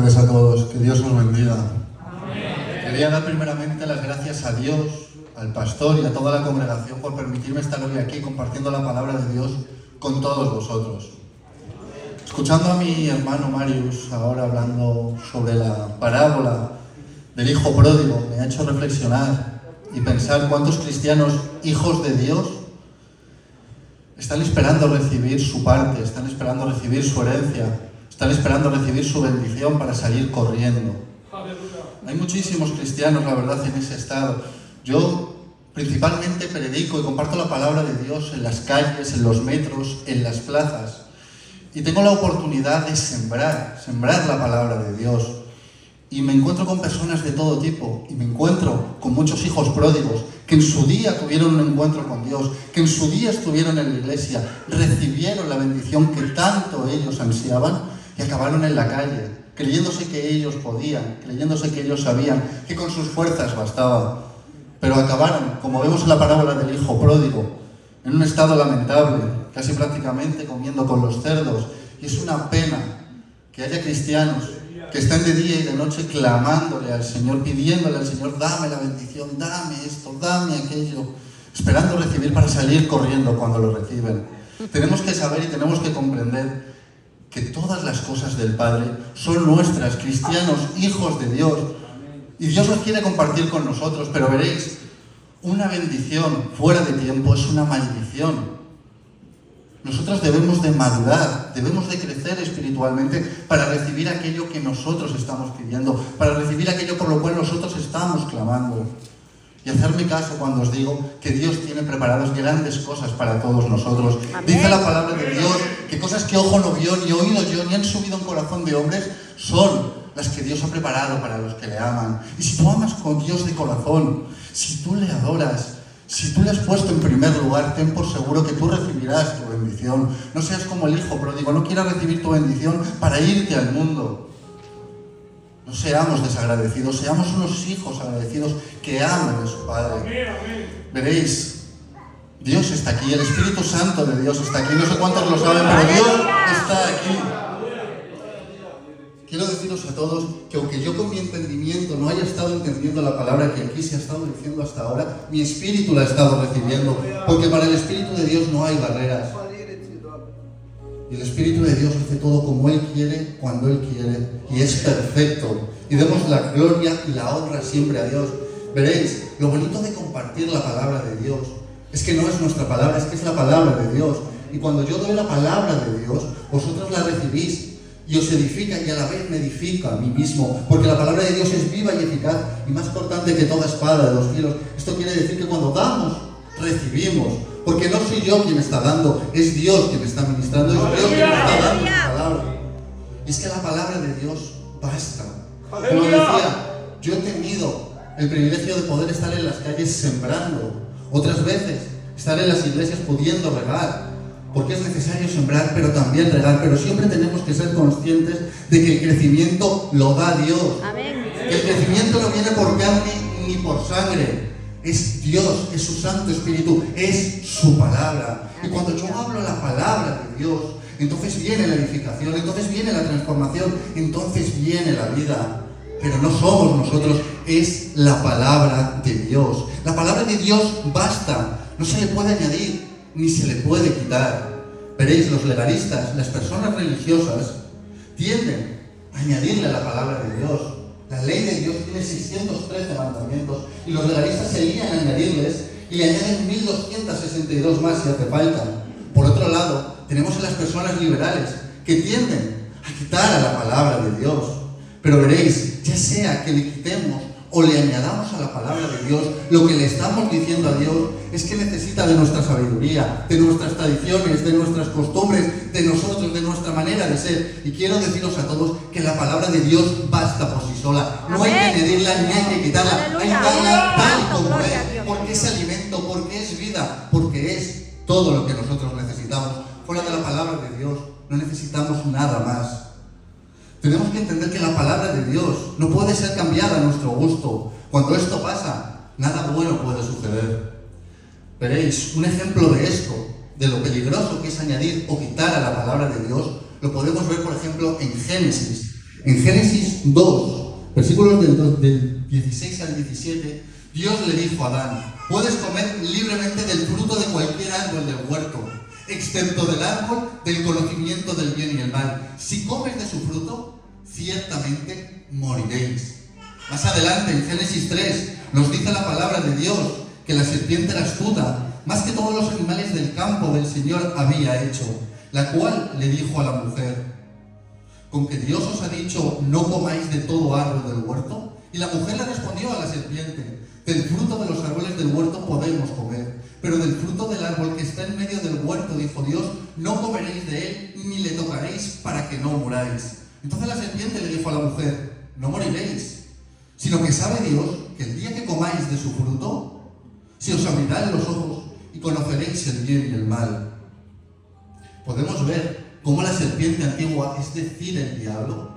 A todos, que Dios os bendiga. Amén. Quería dar primeramente las gracias a Dios, al pastor y a toda la congregación por permitirme estar hoy aquí compartiendo la palabra de Dios con todos vosotros. Escuchando a mi hermano Marius ahora hablando sobre la parábola del hijo pródigo, me ha hecho reflexionar y pensar cuántos cristianos, hijos de Dios, están esperando recibir su parte, están esperando recibir su herencia, están esperando recibir su bendición para salir corriendo. Hay muchísimos cristianos, la verdad, en ese estado. Yo principalmente predico y comparto la palabra de Dios en las calles, en los metros, en las plazas. Y tengo la oportunidad de sembrar la palabra de Dios. Y me encuentro con personas de todo tipo. Y me encuentro con muchos hijos pródigos que en su día tuvieron un encuentro con Dios, que en su día estuvieron en la iglesia, recibieron la bendición que tanto ellos ansiaban y acabaron en la calle, creyéndose que ellos podían, creyéndose que ellos sabían, que con sus fuerzas bastaba. Pero acabaron, como vemos en la parábola del hijo pródigo, en un estado lamentable, casi prácticamente comiendo con los cerdos. Y es una pena que haya cristianos que estén de día y de noche clamándole al Señor, pidiéndole al Señor, dame la bendición, dame esto, dame aquello, esperando recibir para salir corriendo cuando lo reciben. Tenemos que saber y tenemos que comprender que todas las cosas del Padre son nuestras, cristianos, hijos de Dios. Y Dios los quiere compartir con nosotros, pero veréis, una bendición fuera de tiempo es una maldición. Nosotros debemos de madurar, debemos de crecer espiritualmente para recibir aquello que nosotros estamos pidiendo, para recibir aquello por lo cual nosotros estamos clamando. Y hacerme caso cuando os digo que Dios tiene preparadas grandes cosas para todos nosotros. Amén. Dice la palabra de Dios que cosas que ojo no vio, ni oído yo, ni han subido en corazón de hombres, son las que Dios ha preparado para los que le aman. Y si tú amas con Dios de corazón, si tú le adoras, si tú le has puesto en primer lugar, ten por seguro que tú recibirás tu bendición. No seas como el hijo pródigo, no quieras recibir tu bendición para irte al mundo. No seamos desagradecidos, seamos unos hijos agradecidos que aman a su Padre. Veréis, Dios está aquí, el Espíritu Santo de Dios está aquí. No sé cuántos lo saben, pero Dios está aquí. Quiero deciros a todos que aunque yo con mi entendimiento no haya estado entendiendo la palabra que aquí se ha estado diciendo hasta ahora, mi espíritu la ha estado recibiendo, porque para el Espíritu de Dios no hay barreras. Y el Espíritu de Dios hace todo como Él quiere, cuando Él quiere, y es perfecto. Y demos la gloria y la honra siempre a Dios. Veréis, lo bonito de compartir la palabra de Dios es que no es nuestra palabra, es que es la palabra de Dios. Y cuando yo doy la palabra de Dios, vosotros la recibís y os edifica, y a la vez me edifica a mí mismo, porque la palabra de Dios es viva y eficaz y más cortante que toda espada de dos filos. Esto quiere decir que cuando damos, recibimos, porque no soy yo quien está dando, es Dios quien está ministrando, es Dios quien está dando la palabra. Y es que la palabra de Dios basta. Como decía, yo he tenido el privilegio de poder estar en las calles sembrando, otras veces estar en las iglesias pudiendo regar, porque es necesario sembrar, pero también regar, pero siempre tenemos que ser conscientes de que el crecimiento lo da Dios. Amén. Que el crecimiento no viene por carne ni por sangre, es Dios, es su Santo Espíritu, es su palabra. Y cuando yo hablo la palabra de Dios, entonces viene la edificación, entonces viene la transformación, entonces viene la vida. Pero no somos nosotros, es la palabra de Dios. La palabra de Dios basta, no se le puede añadir ni se le puede quitar. Veréis, los legalistas, las personas religiosas, tienden a añadirle a la palabra de Dios. La ley de Dios tiene 613 mandamientos y los legalistas se lían a añadirles y le añaden 1262 más si hace falta. Por otro lado, tenemos a las personas liberales que tienden a quitar a la palabra de Dios. Pero veréis, ya sea que le quitemos o le añadamos a la palabra de Dios, lo que le estamos diciendo a Dios es que necesita de nuestra sabiduría, de nuestras tradiciones, de nuestras costumbres, de nosotros, de nuestra manera de ser. Y quiero deciros a todos que la palabra de Dios basta por sí sola. No hay que añadirla ni hay que quitarla. Hay que darla tal como es, porque es alimento, porque es vida, porque es todo lo que nosotros necesitamos. Fuera de la palabra de Dios no necesitamos nada más. Tenemos que entender que la palabra de Dios no puede ser cambiada a nuestro gusto. Cuando esto pasa, nada bueno puede suceder. Veréis, un ejemplo de esto, de lo peligroso que es añadir o quitar a la palabra de Dios, lo podemos ver, por ejemplo, en Génesis. En Génesis 2, versículos del 16 al 17, Dios le dijo a Adán: puedes comer libremente del fruto de cualquier árbol del huerto, excepto del árbol del conocimiento del bien y el mal. Si comes de su fruto, ciertamente moriréis. Más adelante, en Génesis 3, nos dice la palabra de Dios que la serpiente era astuta, más que todos los animales del campo del Señor había hecho, la cual le dijo a la mujer: ¿con que Dios os ha dicho no comáis de todo árbol del huerto? Y la mujer le respondió a la serpiente: del fruto de los árboles del huerto podemos comer, pero del fruto del árbol que está en medio del huerto, dijo Dios, no comeréis de él ni le tocaréis para que no muráis. Entonces la serpiente le dijo a la mujer: no moriréis, sino que sabe Dios que el día que comáis de su fruto, se os abrirán los ojos y conoceréis el bien y el mal. Podemos ver cómo la serpiente antigua, es decir, el diablo,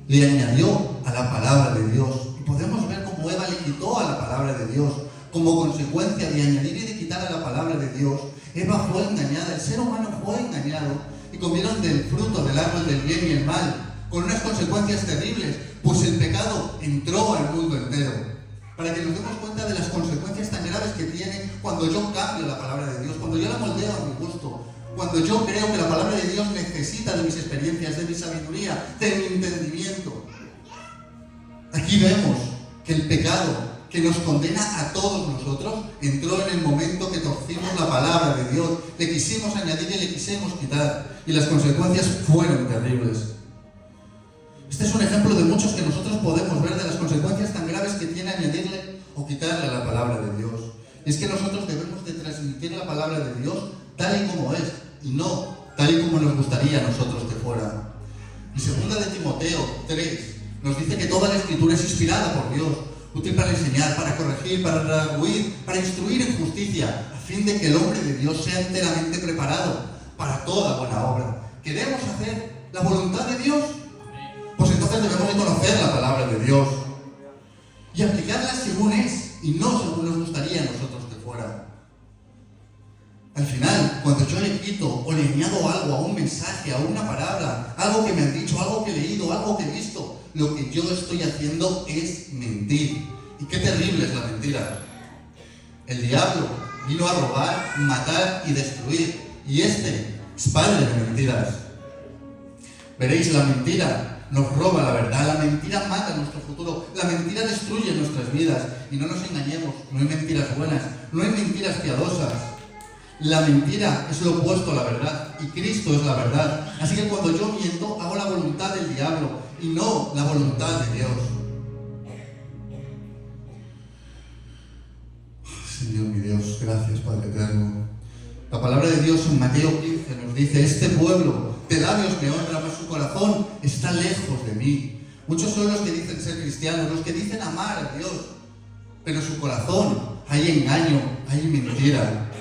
le añadió a la palabra de Dios. Y podemos ver cómo Eva le quitó a la palabra de Dios. Como consecuencia de añadir y de quitar a la palabra de Dios, Eva fue engañada, el ser humano fue engañado y comieron del fruto del árbol del bien y el mal, con unas consecuencias terribles, pues el pecado entró al mundo entero. Para que nos demos cuenta de las consecuencias tan graves que tiene cuando yo cambio la palabra de Dios, cuando yo la moldeo a mi gusto, cuando yo creo que la palabra de Dios necesita de mis experiencias, de mi sabiduría, de mi entendimiento. Aquí vemos que el pecado que nos condena a todos nosotros entró en el momento que torcimos la palabra de Dios, le quisimos añadir y le quisimos quitar, y las consecuencias fueron terribles. Este es un ejemplo de muchos que nosotros podemos ver de las consecuencias tan graves que tiene añadirle o quitarle a la palabra de Dios. Y es que nosotros debemos de transmitir la palabra de Dios tal y como es, y no tal y como nos gustaría a nosotros que fuera. Y 2 de Timoteo 3 nos dice que toda la Escritura es inspirada por Dios, útil para enseñar, para corregir, para redarguir, para instruir en justicia, a fin de que el hombre de Dios sea enteramente preparado para toda buena obra. ¿Queremos hacer la voluntad de Dios? Pues entonces debemos de conocer la palabra de Dios y aplicarla según es y no según nos gustaría a nosotros que fuera. Al final, cuando yo le quito o le añado algo a un mensaje, a una palabra, algo que me han dicho, algo que he leído, algo que he visto, lo que yo estoy haciendo es mentir. Y qué terrible es la mentira. El diablo vino a robar, matar y destruir, y este es padre de mentiras. Veréis, la mentira nos roba la verdad, la mentira mata nuestro futuro, la mentira destruye nuestras vidas. Y no nos engañemos, no hay mentiras buenas, no hay mentiras piadosas. La mentira es lo opuesto a la verdad, y Cristo es la verdad. Así que cuando yo miento, hago la voluntad del diablo y no la voluntad de Dios. Señor mi Dios, gracias Padre eterno. La palabra de Dios en Mateo 15 nos dice: este pueblo de labios me honra, mas su corazón está lejos de mí. Muchos son los que dicen ser cristianos, los que dicen amar a Dios, pero en su corazón hay engaño, hay mentira.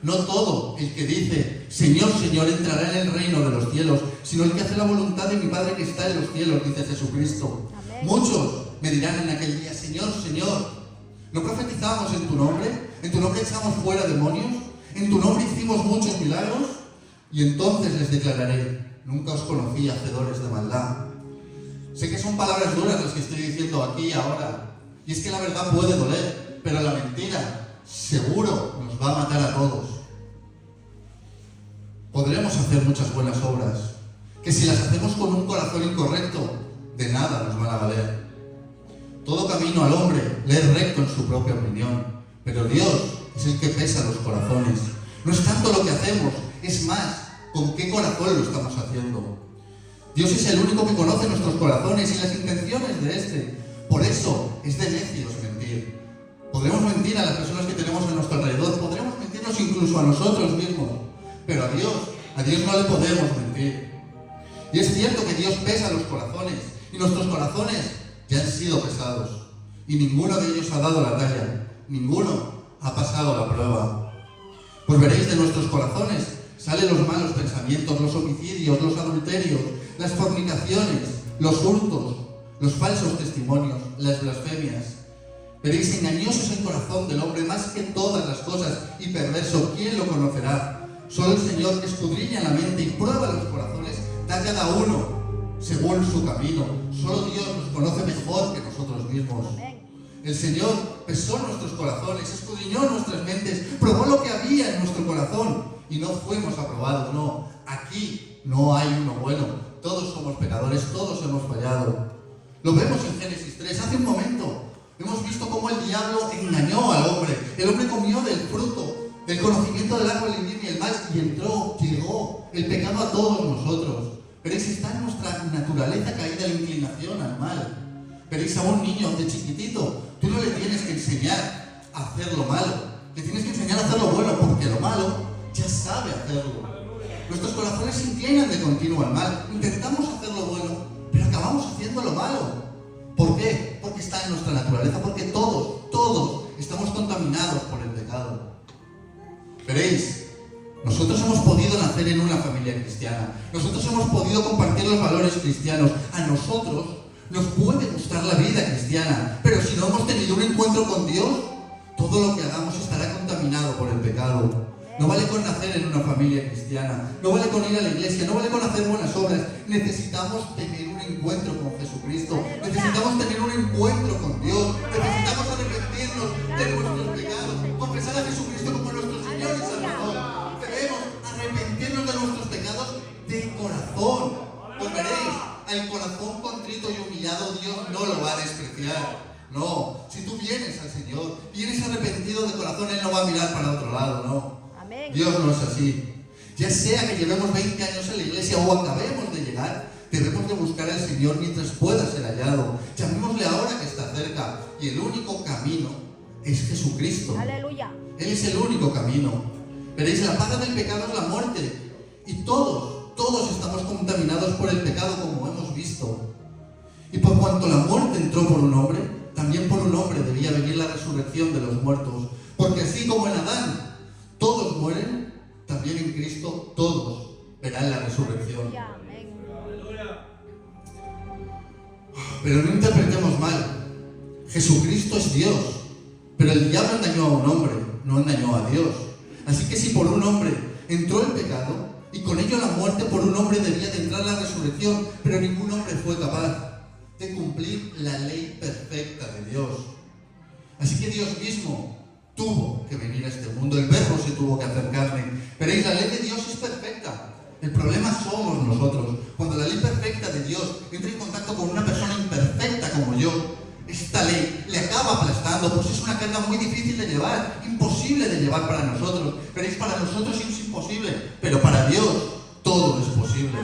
No todo el que dice Señor, Señor entrará en el reino de los cielos, sino el que hace la voluntad de mi Padre que está en los cielos, dice Jesucristo. Amén. Muchos me dirán en aquel día: Señor, Señor, ¿no profetizamos en tu nombre? ¿En tu nombre echamos fuera demonios? ¿En tu nombre hicimos muchos milagros? Y entonces les declararé: nunca os conocí, hacedores de maldad. Sé que son palabras duras las que estoy diciendo aquí ahora, y es que la verdad puede doler, pero la mentira seguro nos va a matar a todos. Podremos hacer muchas buenas obras, que si las hacemos con un corazón incorrecto, de nada nos van a valer. Todo camino al hombre le es recto en su propia opinión, pero Dios es el que pesa los corazones. No es tanto lo que hacemos, es más, con qué corazón lo estamos haciendo. Dios es el único que conoce nuestros corazones y las intenciones de este. Por eso es de necios mentir. Podremos mentir a las personas que tenemos a nuestro alrededor, podremos mentirnos incluso a nosotros mismos, pero a Dios no le podemos mentir. Y es cierto que Dios pesa los corazones, y nuestros corazones ya han sido pesados, y ninguno de ellos ha dado la talla, ninguno ha pasado la prueba. Pues veréis, de nuestros corazones salen los malos pensamientos, los homicidios, los adulterios, las fornicaciones, los hurtos, los falsos testimonios, las blasfemias. Veréis, engañoso es el corazón del hombre más que todas las cosas, y perverso, ¿quién lo conocerá? Solo el Señor, que escudriña la mente y prueba los corazones, da a cada uno según su camino. Solo Dios nos conoce mejor que nosotros mismos. El Señor pesó nuestros corazones, escudriñó nuestras mentes, probó lo que había en nuestro corazón y no fuimos aprobados. No, aquí no hay uno bueno. Todos somos pecadores, todos hemos fallado. Lo vemos en Génesis 3, hace un momento. Hemos visto cómo el diablo engañó al hombre. El hombre comió del fruto, del conocimiento del árbol del bien y el mal, y llegó el pecado a todos nosotros. Veréis, está en nuestra naturaleza caída la inclinación al mal. Veréis, a un niño de chiquitito, tú no le tienes que enseñar a hacer lo malo, le tienes que enseñar a hacer lo bueno, porque lo malo ya sabe hacerlo. Nuestros corazones se inclinan de continuo al mal. Intentamos hacer lo bueno, pero acabamos haciendo lo malo. ¿Por qué? Porque está en nuestra naturaleza, porque todos estamos contaminados por el pecado. Veréis, nosotros hemos podido nacer en una familia cristiana, nosotros hemos podido compartir los valores cristianos, a nosotros nos puede gustar la vida cristiana, pero si no hemos tenido un encuentro con Dios, todo lo que hagamos estará contaminado por el pecado. No vale con nacer en una familia cristiana, no vale con ir a la iglesia, no vale con hacer buenas obras. Necesitamos tener un encuentro con Jesucristo, necesitamos tener un encuentro con Dios, necesitamos arrepentirnos de nuestros pecados, confesar a Jesucristo como nuestro Señor y Salvador. Debemos arrepentirnos de nuestros pecados de corazón. Pues veréis, al corazón contrito y humillado Dios no lo va a despreciar. No, si tú vienes al Señor, vienes arrepentido de corazón, Él no va a mirar para otro lado, no. Dios no es así. Ya sea que llevemos 20 años en la iglesia o acabemos de llegar, debemos de buscar al Señor mientras pueda ser hallado. Llamémosle ahora que está cerca. Y el único camino es Jesucristo. Aleluya. Él es el único camino. Veréis, la paga del pecado es la muerte. Y todos estamos contaminados por el pecado, como hemos visto. Y por cuanto la muerte entró por un hombre, también por un hombre debía venir la resurrección de los muertos. Porque así como en Adán todos mueren, también en Cristo todos verán la resurrección. Pero no interpretemos mal. Jesucristo es Dios, pero el diablo engañó a un hombre, no engañó a Dios. Así que si por un hombre entró el pecado, y con ello la muerte, por un hombre debía de entrar la resurrección, pero ningún hombre fue capaz de cumplir la ley perfecta de Dios. Así que Dios mismo tuvo que venir a este mundo, el Verbo se tuvo que hacer carne. Veréis, la ley de Dios es perfecta. El problema somos nosotros. Cuando la ley perfecta de Dios entra en contacto con una persona imperfecta como yo, esta ley le acaba aplastando, pues es una carga muy difícil de llevar, imposible de llevar para nosotros. Veréis, para nosotros es imposible, pero para Dios todo es posible.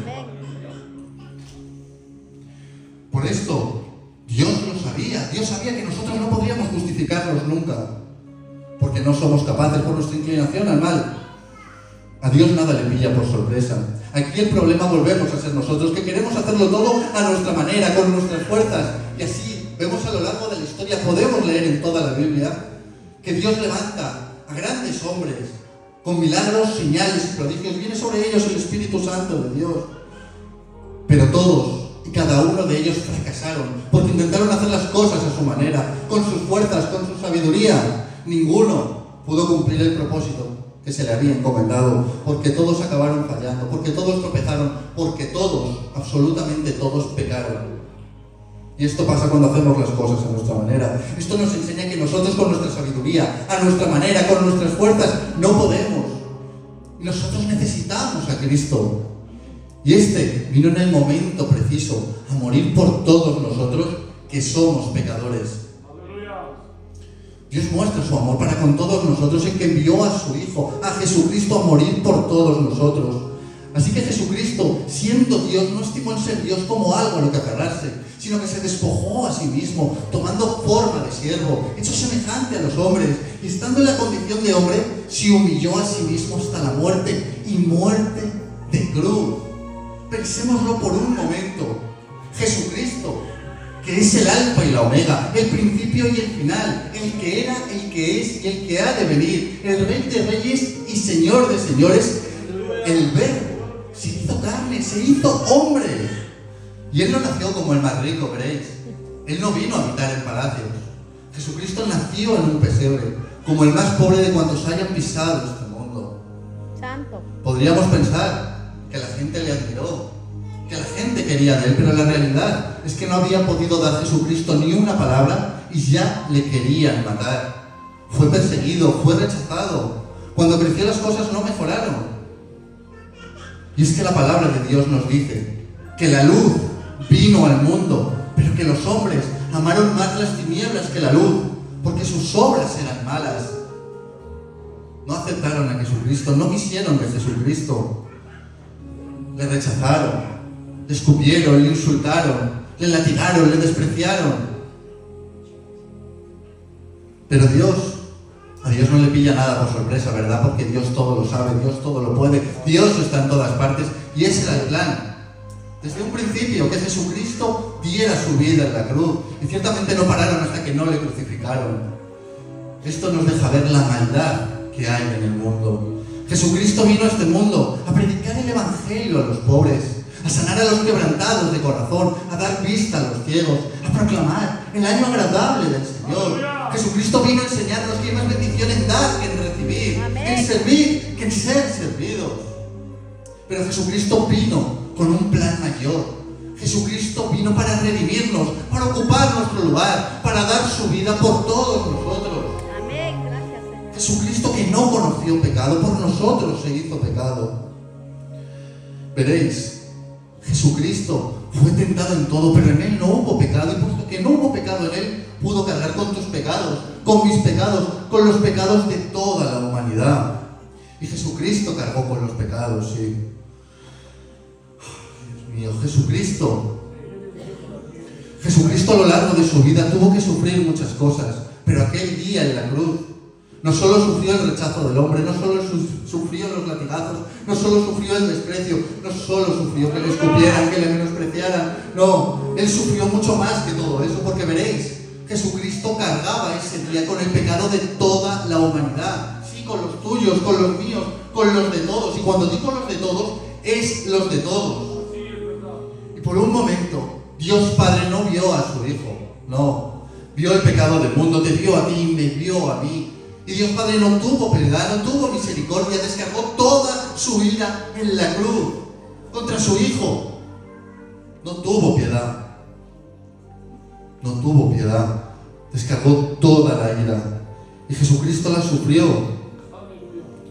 Por esto, Dios lo sabía. Dios sabía que nosotros no podríamos justificarnos nunca, porque no somos capaces por nuestra inclinación al mal. A Dios nada le pilla por sorpresa. Aquí el problema volvemos a ser nosotros, que queremos hacerlo todo a nuestra manera, con nuestras fuerzas. Y así vemos a lo largo de la historia, podemos leer en toda la Biblia, que Dios levanta a grandes hombres con milagros, señales y prodigios. Viene sobre ellos el Espíritu Santo de Dios. Pero todos y cada uno de ellos fracasaron, porque intentaron hacer las cosas a su manera, con sus fuerzas, con su sabiduría. Ninguno pudo cumplir el propósito que se le había encomendado, porque todos acabaron fallando, porque todos tropezaron, porque todos, absolutamente todos, pecaron. Y esto pasa cuando hacemos las cosas a nuestra manera. Esto nos enseña que nosotros con nuestra sabiduría, a nuestra manera, con nuestras fuerzas, no podemos. Y nosotros necesitamos a Cristo. Y este vino en el momento preciso a morir por todos nosotros que somos pecadores. Dios muestra su amor para con todos nosotros en que envió a su Hijo, a Jesucristo, a morir por todos nosotros. Así que Jesucristo, siendo Dios, no estimó el ser Dios como algo a lo que aferrarse, sino que se despojó a sí mismo, tomando forma de siervo, hecho semejante a los hombres, y estando en la condición de hombre, se humilló a sí mismo hasta la muerte, y muerte de cruz. Pensémoslo por un momento. Jesucristo, que es el alfa y la omega, el principio y el final, el que era, el que es y el que ha de venir, el Rey de reyes y Señor de señores, el Verbo se hizo carne, se hizo hombre. Y Él no nació como el más rico, veréis. Él no vino a habitar en palacios. Jesucristo nació en un pesebre, como el más pobre de cuantos hayan pisado este mundo. Santo. Podríamos pensar que la gente le admiró, que la gente quería de él, pero la realidad es que no había podido dar Jesucristo ni una palabra y ya le querían matar. Fue perseguido, fue rechazado. Cuando creció las cosas no mejoraron. Y es que la palabra de Dios nos dice que la luz vino al mundo, pero que los hombres amaron más las tinieblas que la luz, porque sus obras eran malas. No aceptaron a Jesucristo, no quisieron de Jesucristo. Le rechazaron, le escupieron, le insultaron, le latigaron, le despreciaron. Pero a Dios no le pilla nada por sorpresa, ¿verdad? Porque Dios todo lo sabe, Dios todo lo puede, Dios está en todas partes y ese era el plan. Desde un principio, que Jesucristo diera su vida en la cruz. Y ciertamente no pararon hasta que no le crucificaron. Esto nos deja ver la maldad que hay en el mundo. Jesucristo vino a este mundo a predicar el Evangelio a los pobres, a sanar a los quebrantados de corazón, a dar vista a los ciegos, a proclamar el año agradable del Señor. Jesucristo vino a enseñarnos que hay más bendición en dar que en recibir, en servir que en ser servidos. Pero Jesucristo vino con un plan mayor. Jesucristo vino para redimirnos, para ocupar nuestro lugar, para dar su vida por todos nosotros. Amén, gracias, Señor. Jesucristo, que no conoció pecado, por nosotros se hizo pecado. Veréis, Jesucristo fue tentado en todo, pero en él no hubo pecado, y puesto que no hubo pecado en él, pudo cargar con tus pecados, con mis pecados, con los pecados de toda la humanidad. Y Jesucristo cargó con los pecados, sí. Dios mío, Jesucristo a lo largo de su vida tuvo que sufrir muchas cosas, pero aquel día en la cruz no solo sufrió el rechazo del hombre, no solo sufrió los latigazos, no solo sufrió el desprecio, no solo sufrió que le escupieran, que le menospreciaran, no, él sufrió mucho más que todo eso, porque veréis, Jesucristo cargaba ese día con el pecado de toda la humanidad, sí, con los tuyos, con los míos, con los de todos, y cuando digo los de todos, es los de todos. Y por un momento, Dios Padre no vio a su Hijo, no, vio el pecado del mundo, te vio a ti, me vio a mí. Y Dios Padre no tuvo piedad, no tuvo misericordia, descargó toda su ira en la cruz contra su Hijo. No tuvo piedad, descargó toda la ira. Y Jesucristo la sufrió.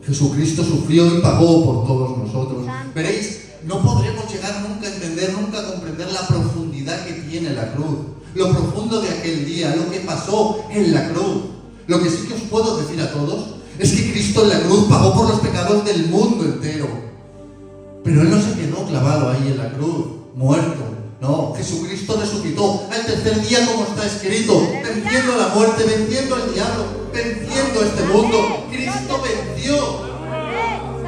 Jesucristo sufrió y pagó por todos nosotros. Veréis, no podremos llegar nunca a entender, nunca a comprender la profundidad que tiene la cruz, lo profundo de aquel día, lo que pasó en la cruz. Lo que sí que os puedo decir a todos es que Cristo en la cruz pagó por los pecados del mundo entero. Pero Él no se quedó clavado ahí en la cruz, muerto. No, Jesucristo resucitó al tercer día, como está escrito, venciendo la muerte, venciendo al diablo, venciendo este mundo. Cristo venció.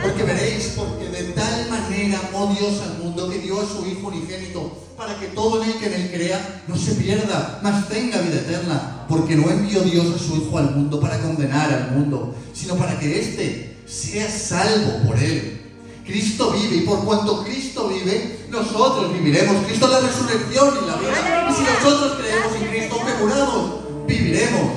Porque veréis, porque de tal manera amó Dios al mundo que dio a su Hijo unigénito, para que todo el que en él crea no se pierda, mas tenga vida eterna. Porque no envió Dios a su Hijo al mundo para condenar al mundo, sino para que éste sea salvo por él. Cristo vive, y por cuanto Cristo vive, nosotros viviremos. Cristo es la resurrección y la vida. Y si nosotros creemos en Cristo, aunque muramos, viviremos.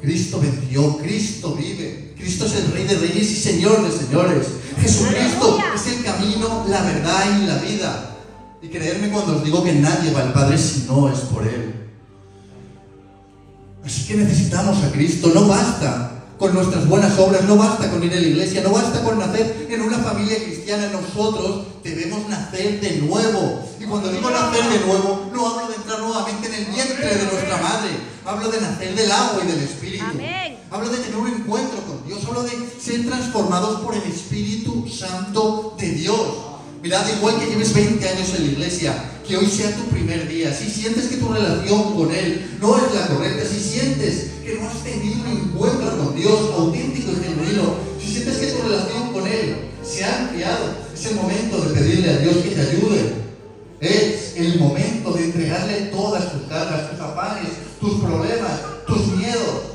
Cristo venció, Cristo vive. Cristo es el Rey de Reyes y Señor de Señores. Jesucristo es el camino, la verdad y la vida. Y creedme cuando os digo que nadie va al Padre si no es por Él. Así que necesitamos a Cristo. No basta con nuestras buenas obras, no basta con ir a la iglesia, no basta con nacer en una familia cristiana. Nosotros debemos nacer de nuevo. Y cuando digo nacer de nuevo, no hablo de entrar nuevamente en el vientre de nuestra madre. Hablo de nacer del agua y del Espíritu. Amén. Hablo de tener un encuentro con Dios. Hablo de ser transformados por el Espíritu Santo de Dios. Mirad, igual que lleves 20 años en la iglesia, que hoy sea tu primer día. Si sientes que tu relación con Él no es la correcta, si sientes que no has tenido un encuentro con Dios auténtico y genuino, si sientes que tu relación con Él se ha enfriado, es el momento de pedirle a Dios que te ayude. Es el momento de entregarle todas tus cargas, tus afanes, tus problemas, tus miedos.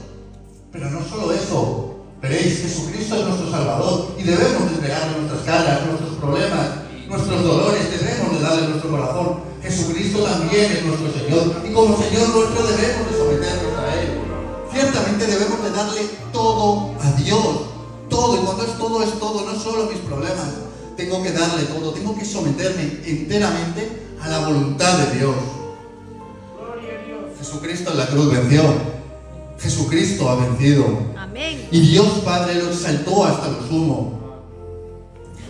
Pero no solo eso. Veréis, Jesucristo es nuestro Salvador y debemos de entregarle nuestras cargas, nuestros problemas, nuestros dolores, debemos de darle nuestro corazón. Jesucristo también es nuestro Señor y como Señor nuestro debemos de someternos a Él. Ciertamente debemos de darle todo a Dios, todo, y cuando es todo, no solo mis problemas, tengo que darle todo, tengo que someterme enteramente a la voluntad de Dios. Jesucristo en la cruz venció. Jesucristo ha vencido. Amén. Y Dios Padre lo exaltó hasta lo sumo,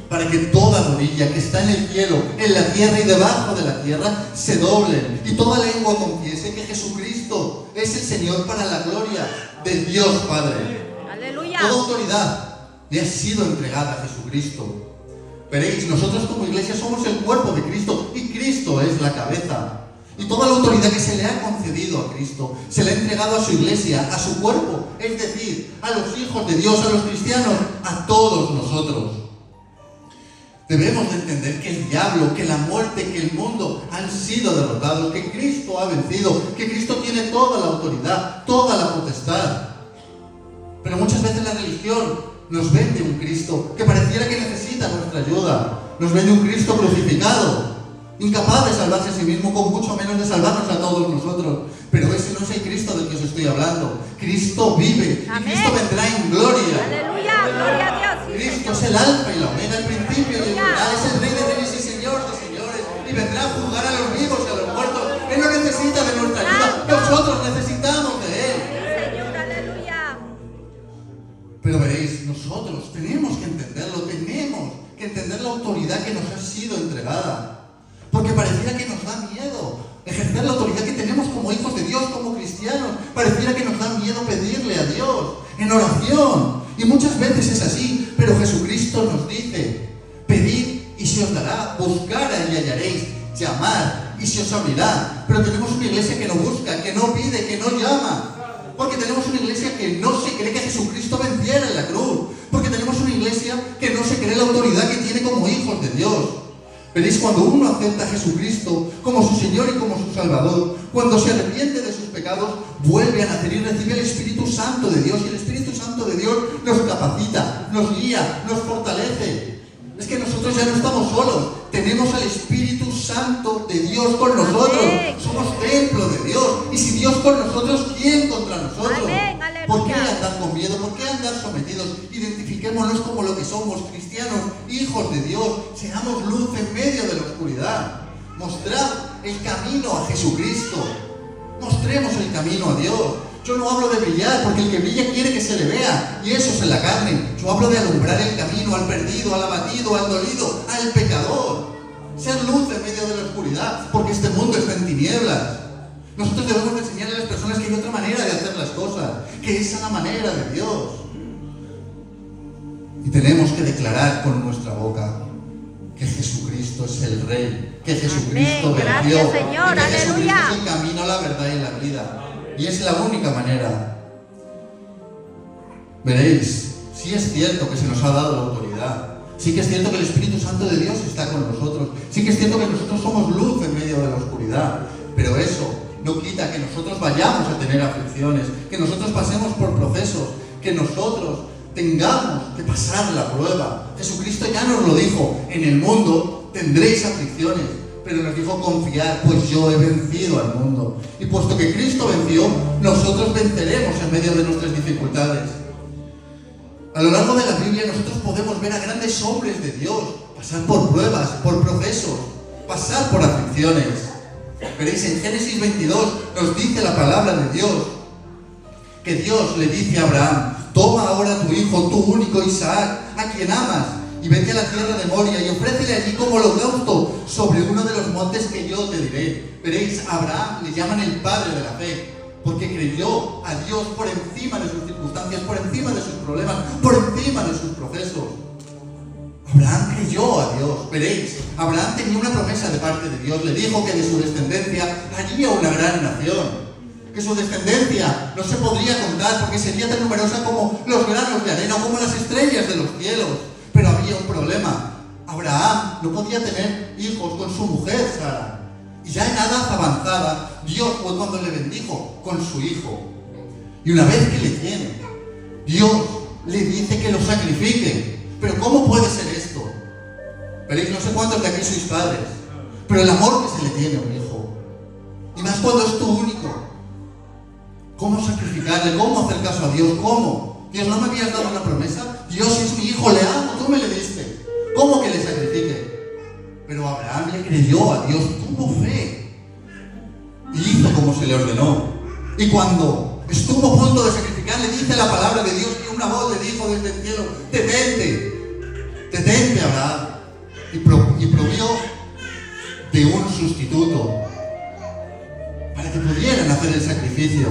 para que toda rodilla que está en el cielo, en la tierra y debajo de la tierra, se doblen y toda lengua confiese que Jesucristo es el Señor, para la gloria de Dios Padre. Aleluya. Toda autoridad le ha sido entregada a Jesucristo. Veréis, nosotros como iglesia somos el cuerpo de Cristo y Cristo es la cabeza. Y toda la autoridad que se le ha concedido a Cristo se le ha entregado a su iglesia, a su cuerpo, es decir, a los hijos de Dios, a los cristianos, a todos nosotros. Debemos de entender que el diablo, que la muerte, que el mundo han sido derrotados, que Cristo ha vencido, que Cristo tiene toda la autoridad, toda la potestad. Pero muchas veces la religión nos vende un Cristo que pareciera que necesita nuestra ayuda. Nos vende un Cristo crucificado, incapaz de salvarse a sí mismo, con mucho menos de salvarnos a todos nosotros. Pero ese no es el Cristo del que os estoy hablando. Cristo vive. Amén. Y Cristo vendrá en gloria. Aleluya. Gloria a Dios. Sí, Cristo Señor. es el alfa y la omega, el principio y el Aleluya. final. Es el Rey de reyes y Señor de señores. Y vendrá a juzgar a los vivos y a los muertos. Él no necesita de nuestra ayuda. Nosotros necesitamos de Él. Sí, Señor. Aleluya. Pero veréis, nosotros tenemos que entenderlo, tenemos que entender la autoridad que nos ha sido entregada. Porque pareciera que nos da miedo ejercer la autoridad que tenemos como hijos de Dios, como cristianos. Pareciera que nos da miedo pedirle a Dios en oración. Y muchas veces es así, pero Jesucristo nos dice: pedid y se os dará, buscad y hallaréis, llamad y se os abrirá. Pero tenemos una iglesia que no busca, que no pide, que no llama. Porque tenemos una iglesia que no se cree que Jesucristo venciera en la cruz. Porque tenemos una iglesia que no se cree la autoridad que tiene como hijos de Dios. Veréis, cuando uno acepta a Jesucristo como su Señor y como su Salvador, cuando se arrepiente de sus pecados, vuelve a nacer y recibe el Espíritu Santo de Dios. Y el Espíritu Santo de Dios nos capacita, nos guía, nos fortalece. Es que nosotros ya no estamos solos. Tenemos al Espíritu Santo de Dios con nosotros. Amén. Somos templo de Dios. Y si Dios con nosotros, ¿quién contra nosotros? Amén. Aleluya. ¿Por qué andar con miedo? ¿Por qué andar sometidos? Identifiquémonos como lo que somos, cristianos, hijos de Dios. Seamos luz en medio de la oscuridad. Mostrad el camino a Jesucristo. Mostremos el camino a Dios. Yo no hablo de brillar, porque el que brilla quiere que se le vea, y eso es en la carne. Yo hablo de alumbrar el camino al perdido, al abatido, al dolido, al pecador. Ser luz en medio de la oscuridad, porque este mundo está en tinieblas. Nosotros debemos enseñarle a las personas que hay otra manera de hacer las cosas, que esa es la manera de Dios. Y tenemos que declarar con nuestra boca que Jesucristo es el Rey, que Jesucristo Amén. venció, Gracias, Señor. y que Jesucristo Aleluya. es el camino, la verdad y la vida. Y es la única manera. Veréis, sí es cierto que se nos ha dado la autoridad. Sí que es cierto que el Espíritu Santo de Dios está con nosotros. Sí que es cierto que nosotros somos luz en medio de la oscuridad. Pero eso no quita que nosotros vayamos a tener aflicciones, que nosotros pasemos por procesos, que nosotros tengamos que pasar la prueba. Jesucristo ya nos lo dijo: en el mundo tendréis aflicciones. Pero nos dijo: confiad, pues yo he vencido al mundo. Y puesto que Cristo venció, nosotros venceremos en medio de nuestras dificultades. A lo largo de la Biblia nosotros podemos ver a grandes hombres de Dios pasar por pruebas, por procesos, pasar por aflicciones. Veréis, en Génesis 22 nos dice la palabra de Dios, que Dios le dice a Abraham: toma ahora tu hijo, tu único Isaac, a quien amas, y vete a la tierra de Moria y ofrécele allí como holocausto sobre uno de los montes que yo te diré. Veréis, a Abraham le llaman el padre de la fe, porque creyó a Dios por encima de sus circunstancias, por encima de sus problemas, por encima de sus procesos. Abraham creyó a Dios. Veréis, Abraham tenía una promesa de parte de Dios. Le dijo que de su descendencia haría una gran nación, que su descendencia no se podría contar porque sería tan numerosa como los granos de arena, como las estrellas de los cielos. Pero había un problema: Abraham no podía tener hijos con su mujer Sara. Y ya en edad avanzada, Dios fue cuando le bendijo con su hijo. Y una vez que le tiene, Dios le dice que lo sacrifique. Pero ¿cómo puede ser esto? Veréis, no sé cuántos de aquí sois padres, pero el amor que se le tiene a un hijo, y más cuando es tu único, ¿cómo sacrificarle? ¿Cómo hacer caso a Dios? ¿Cómo? Dios, ¿no me habías dado una promesa? Dios es mi hijo, le amo, tú me le diste. ¿Cómo que le sacrifico? sacrifique. Pero Abraham le creyó a Dios, tuvo fe y hizo como se le ordenó. Y cuando estuvo a punto de sacrificar, le dice la palabra de Dios que una voz le dijo desde el cielo: detente Abraham. Y provió de un sustituto para que pudieran hacer el sacrificio.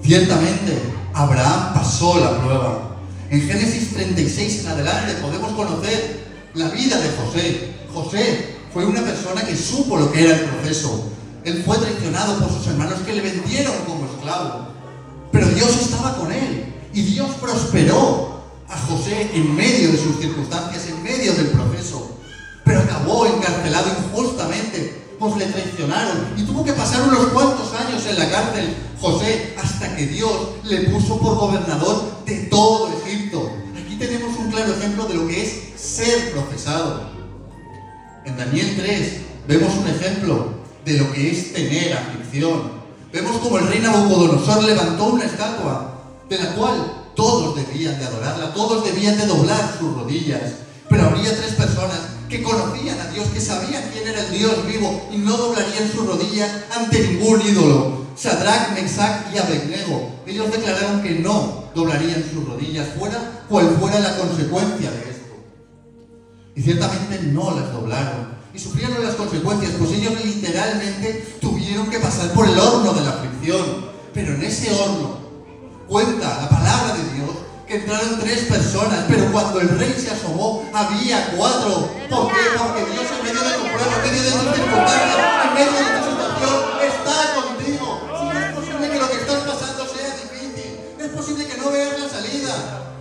Ciertamente, Abraham pasó la prueba. En Génesis 36 en adelante podemos conocer la vida de José. José fue una persona que supo lo que era el proceso. Él fue traicionado por sus hermanos que le vendieron como esclavo. Pero Dios estaba con él y Dios prosperó a José en medio de sus circunstancias, en medio del proceso. Pero acabó encarcelado injustamente, pues le traicionaron y tuvo que pasar unos cuantos años en la cárcel José, hasta que Dios le puso por gobernador de todo Egipto. Aquí tenemos un claro ejemplo de lo que es ser procesado. En Daniel 3 vemos un ejemplo de lo que es tener aflicción. Vemos como el rey Nabucodonosor levantó una estatua de la cual todos debían de adorarla, todos debían de doblar sus rodillas. Pero habría 3 personas que conocían a Dios, que sabían quién era el Dios vivo y no doblarían sus rodillas ante ningún ídolo. Sadrach, Mesach y Abednego. Ellos declararon que no doblarían sus rodillas, fuera cual fuera la consecuencia de esto. Y ciertamente no las doblaron y sufrieron las consecuencias, pues ellos literalmente tuvieron que pasar por el horno de la aflicción. Pero en ese horno cuenta la palabra de Dios que entraron 3 personas, pero cuando el rey se asomó había 4. ¿Por qué? Porque Dios en medio de tu prueba, en medio de tus circunstancias, en medio de tu situación, está contigo. Si es posible que lo que estás pasando sea difícil, es posible que no veas la salida,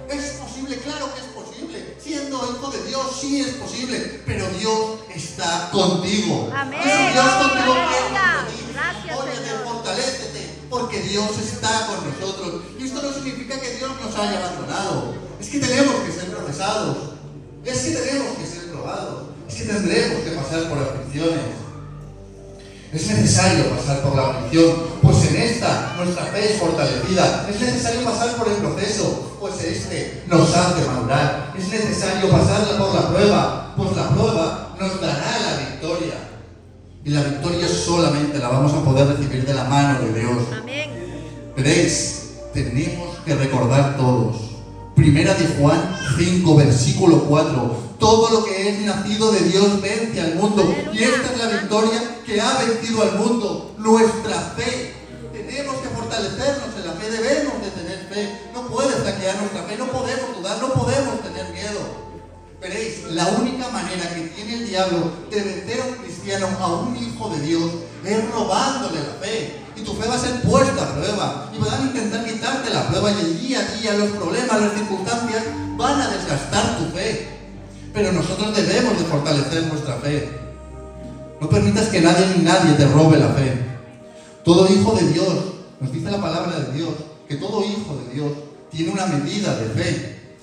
es posible, claro que es posible. Siendo hijo de Dios, sí es posible, pero Dios está contigo. Amén. Es un Dios contigo que Gracias, Señor. fortalécete, porque Dios está con nosotros. Y esto no significa que Dios nos haya abandonado. Es que tenemos que ser procesados. Es que tenemos que ser probados. Es que tendremos que pasar por aflicciones. Es necesario pasar por la aflicción, pues en esta nuestra fe es fortalecida. Es necesario pasar por el proceso, pues este nos hace madurar. Es necesario pasar por la prueba, pues la prueba nos dará la victoria. Y la victoria solamente la vamos a poder recibir de la mano de Dios. Amén. Veréis, tenemos que recordar todos. Primera de Juan 5, versículo 4. Todo lo que es nacido de Dios vence al mundo. Y esta es la victoria que ha vencido al mundo. Nuestra fe. Tenemos que fortalecernos en la fe. Debemos de tener fe. No puede flaquear nuestra fe. No podemos dudar. No podemos tener miedo. Veréis, la única manera que tiene el diablo de vencer a un cristiano, a un hijo de Dios, es robándole la fe. Y tu fe va a ser puesta a prueba. Y van a intentar quitarte la prueba. Y el día a día, los problemas, las circunstancias van a desgastar tu fe. Pero nosotros debemos de fortalecer nuestra fe. No permitas que nadie ni nadie te robe la fe. Todo hijo de Dios, nos dice la palabra de Dios, que todo hijo de Dios tiene una medida de fe.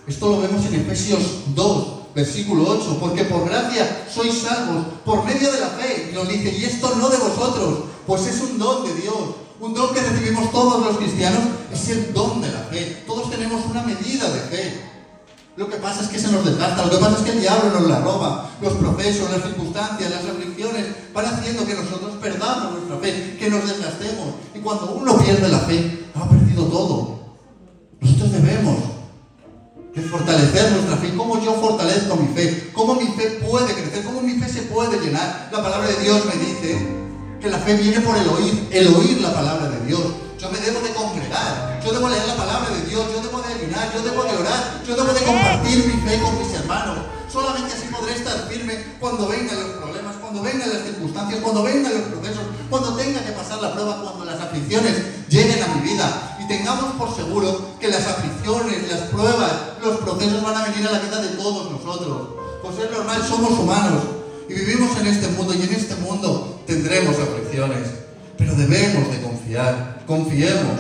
Esto lo vemos en Efesios 2, versículo 8, porque por gracia sois salvos por medio de la fe. Y nos dice, y esto no de vosotros, pues es un don de Dios. Un don que recibimos todos los cristianos, es el don de la fe. Todos tenemos una medida de fe. Lo que pasa es que se nos desgasta, lo que pasa es que el diablo nos la roba. Los procesos, las circunstancias, las aflicciones van haciendo que nosotros perdamos nuestra fe, que nos desgastemos. Y cuando uno pierde la fe, ha perdido todo. Nosotros debemos de fortalecer nuestra fe. ¿Cómo yo fortalezco mi fe? ¿Cómo mi fe puede crecer? ¿Cómo mi fe se puede llenar? La palabra de Dios me dice que la fe viene por el oír la palabra de Dios. Yo me debo de congregar, yo debo leer la palabra de Dios, yo debo de ayunar, yo debo de orar, yo debo de compartir mi fe con mis hermanos. Solamente así podré estar firme cuando vengan los problemas, cuando vengan las circunstancias, cuando vengan los procesos, cuando tenga que pasar la prueba, cuando las aflicciones lleguen a mi vida. Y tengamos por seguro que las aflicciones, las pruebas, los procesos van a venir a la vida de todos nosotros. Pues es normal, somos humanos y vivimos en este mundo, y en este mundo tendremos aflicciones. Pero debemos de confiar, confiemos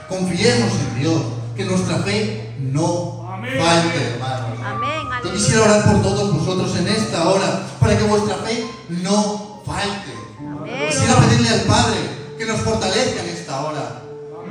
en Dios, que nuestra fe no falte, hermanos. Amén. Yo quisiera orar por todos vosotros en esta hora, para que vuestra fe no falte. Amén. Quisiera pedirle al Padre que nos fortalezca en esta hora.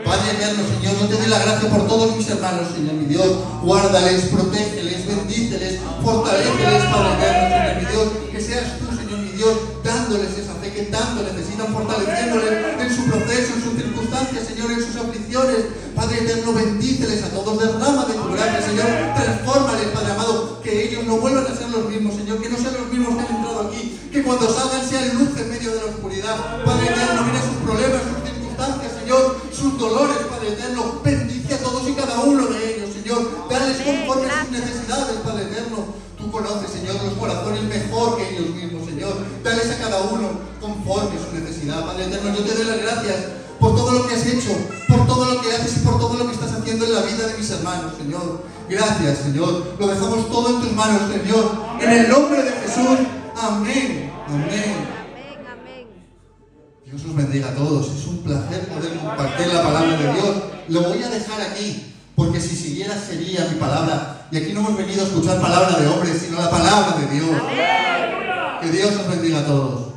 Padre eterno, Señor, yo te doy la gracia por todos mis hermanos, Señor mi Dios. Guárdales, protégeles, bendíceles, fortaléceles, Padre eterno, Señor mi Dios. Que seas tú, Señor mi Dios, dándoles esa fe que tanto necesitan, fortaleciéndoles en su proceso, en sus circunstancias, Señor, en sus aflicciones. Padre eterno, bendíceles a todos, derrama de tu gracia, Señor, transfórmales, Padre amado, que ellos no vuelvan a ser los mismos, Señor, que no sean los mismos que han entrado aquí, que cuando salgan sean luz en medio de la oscuridad. Padre eterno, mira sus problemas, sus circunstancias, Señor, sus dolores, Padre eterno, bendice a todos y cada uno de ellos, Señor, dales conforme a sus necesidades, Padre eterno. Tú conoces, Señor, los corazones mejor que ellos mismos, Señor, dales a cada uno conforme a su necesidad, Padre eterno. Yo te doy las gracias por todo lo que has hecho, por todo lo que haces y por todo lo que estás haciendo en la vida de mis hermanos, Señor. Gracias, Señor. Lo dejamos todo en tus manos, Señor. En el nombre de Jesús. Amén. Amén. Amén, amén. Dios os bendiga a todos. Es un placer poder compartir la palabra de Dios. Lo voy a dejar aquí, porque si siguiera sería mi palabra. Y aquí no hemos venido a escuchar palabra de hombres, sino la palabra de Dios. Amén. Que Dios os bendiga a todos.